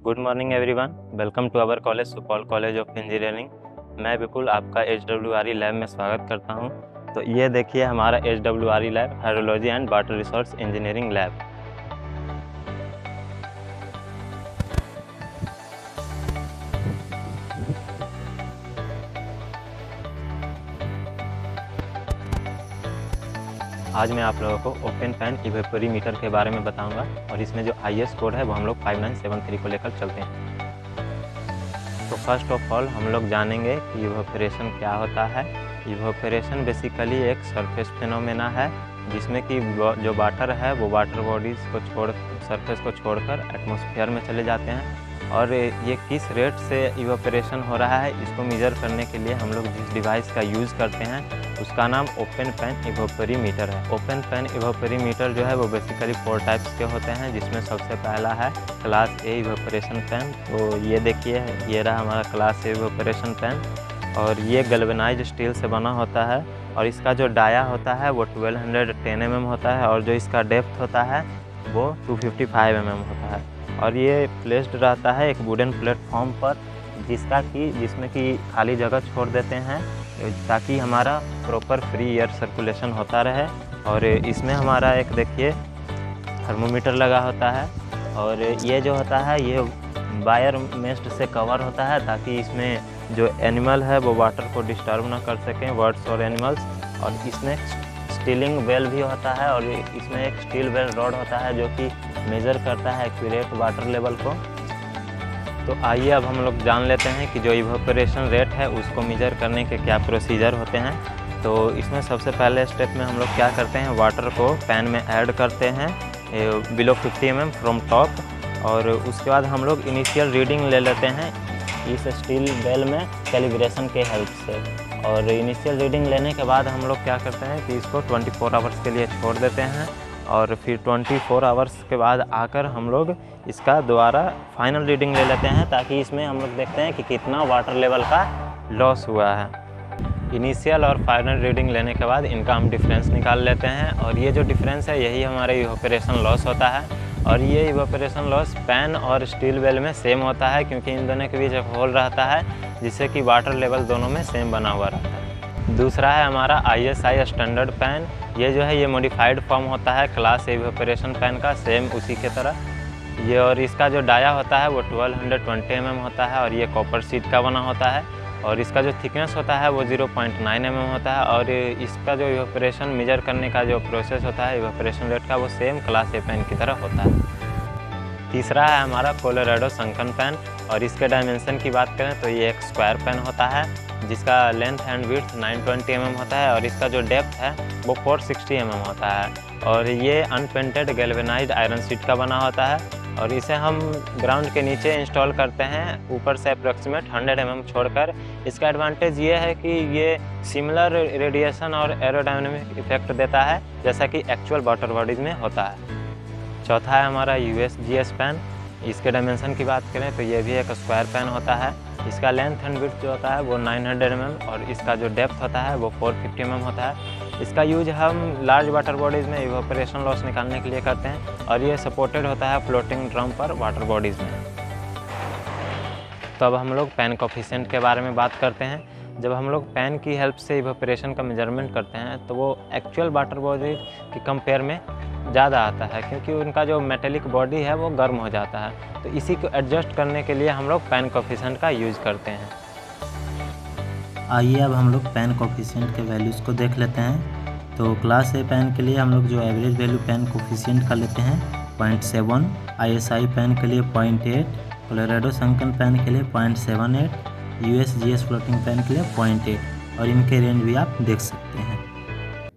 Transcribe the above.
Good morning everyone, welcome to our college Supaul college of engineering. मैं विपुल आपका HWRE lab में स्वागत करता हूं। तो ये देखिए हमारा HWRE lab hydrology and water resource engineering lab. आज मैं आप लोगों को ओपन फैन इवेपोरीमीटर के बारे में बताऊंगा और इसमें जो IS कोड है वो हम लोग 5973 को लेकर चलते हैं। तो फर्स्ट ऑफ ऑल हम लोग जानेंगे कि इवेपोरेशन क्या होता है। इवेपोरेशन बेसिकली एक सरफेस फिनोमेना है जिसमें कि जो वाटर है वो वाटर बॉडीज़ को सरफेस को छोड़कर एटमॉस्फेयर में चले जाते हैं। और ये किस रेट से इवेपोरेशन हो रहा है इसको मेज़र करने के लिए हम लोग जिस डिवाइस का यूज़ करते हैं उसका नाम ओपन फैन इवेपोरीमीटर है। ओपन फैन इवेपोरीमीटर जो है वो बेसिकली 4 टाइप्स के होते हैं, जिसमें सबसे पहला है क्लास A इवेपोरेशन फैन। तो ये देखिए, ये रहा हमारा क्लास A इवेपोरेशन फैन और ये गैल्वेनाइज्ड स्टील से बना होता है और इसका जो डाया होता है वो 1210 mm होता है और जो इसका डेप्थ होता है वो 255 mm होता है। और ये प्लेस्ड रहता है एक वुडन प्लेटफॉर्म पर जिसमें कि खाली जगह छोड़ देते हैं ताकि हमारा प्रॉपर फ्री एयर सर्कुलेशन होता रहे। और इसमें हमारा एक देखिए थर्मोमीटर लगा होता है और ये जो होता है ये वायर मेस्ट से कवर होता है ताकि इसमें जो एनिमल है वो वाटर को डिस्टर्ब ना कर सकें, बर्ड्स और एनिमल्स। और इसमें स्टीलिंग वेल भी होता है और इसमें एक स्टील वेल रॉड होता है जो कि मेज़र करता है एक्यूरेट वाटर लेवल को। तो आइए अब हम लोग जान लेते हैं कि जो इवेपोरेशन रेट है उसको मेज़र करने के क्या प्रोसीजर होते हैं। तो इसमें सबसे पहले स्टेप में हम लोग क्या करते हैं, वाटर को पैन में ऐड करते हैं बिलो 50 mm फ्रॉम टॉप। और उसके बाद हम लोग इनिशियल रीडिंग ले लेते हैं इस स्टील बेल में कैलिब्रेशन के हेल्प से। और इनिशियल रीडिंग लेने के बाद हम लोग क्या करते हैं कि इसको 24 आवर्स के लिए छोड़ देते हैं और फिर 24 आवर्स के बाद आकर हम लोग इसका दोबारा फाइनल रीडिंग ले लेते हैं ताकि इसमें हम लोग देखते हैं कि कितना वाटर लेवल का लॉस हुआ है। इनिशियल और फाइनल रीडिंग लेने के बाद इनका हम डिफरेंस निकाल लेते हैं और ये जो डिफरेंस है यही हमारे इवेपोरेशन लॉस होता है। और ये इवेपोरेशन लॉस पैन और स्टील वेल में सेम होता है क्योंकि इन दोनों के बीच एक होल रहता है जिससे कि वाटर लेवल दोनों में सेम बना हुआ रहता है। दूसरा है हमारा ISI स्टैंडर्ड पैन। ये जो है ये मॉडिफाइड फॉर्म होता है क्लास A इवेपोरेशन पैन का, सेम उसी के तरह ये। और इसका जो डाया होता है वो 1220 mm होता है और ये कॉपर शीट का बना होता है और इसका जो थिकनेस होता है वो 0.9 mm होता है। और इसका जो इवेपोरेशन मेजर करने का जो प्रोसेस होता है इवेपोरेशन रेट का वो सेम क्लास A पैन की तरह होता है। तीसरा है हमारा कोलोराडो संकन पैन और इसके डायमेंशन की बात करें तो ये एक स्क्वायर पैन होता है जिसका लेंथ एंड विड्थ 920 mm होता है और इसका जो डेप्थ है वो 460 mm होता है। और ये अनपेंटेड गैल्वेनाइज्ड आयरन शीट का बना होता है और इसे हम ग्राउंड के नीचे इंस्टॉल करते हैं ऊपर से अप्रॉक्सीमेट 100 mm छोड़कर। इसका एडवांटेज ये है कि ये सिमिलर रेडिएशन और एरोडायनेमिक इफेक्ट देता है जैसा कि एक्चुअल वाटर बॉडीज़ में होता है। चौथा है हमारा USGS पैन। इसके डायमेंशन की बात करें तो ये भी एक स्क्वायर पैन होता है। इसका लेंथ एंड विड्थ जो होता है वो 900 mm और इसका जो डेप्थ होता है वो 450 mm होता है। इसका यूज हम लार्ज वाटर बॉडीज़ में इवेपोरेशन लॉस निकालने के लिए करते हैं और ये सपोर्टेड होता है फ्लोटिंग ड्रम पर वाटर बॉडीज़ में। तो अब हम लोग पैन कोफिशिएंट के बारे में बात करते हैं। जब हम लोग पैन की हेल्प से इवेपोरेशन का मेजरमेंट करते हैं तो वो एक्चुअल वाटर बॉडी के कंपेयर में ज़्यादा आता है क्योंकि उनका जो मेटेलिक बॉडी है वो गर्म हो जाता है। तो इसी को एडजस्ट करने के लिए हम लोग पैन कोफिशिएंट का यूज़ करते हैं। आइए अब हम लोग पैन कोफिशिएंट के वैल्यूज़ को देख लेते हैं। तो क्लास A पैन के लिए हम लोग जो एवरेज वैल्यू पैन कोफिशिएंट का लेते हैं 0.7, ISI पैन के लिए 0.8, कोलोराडो संकन पैन के लिए 0.78, USGS फ्लोटिंग पैन के लिए 0.8 और इनके रेंज भी आप देख सकते हैं।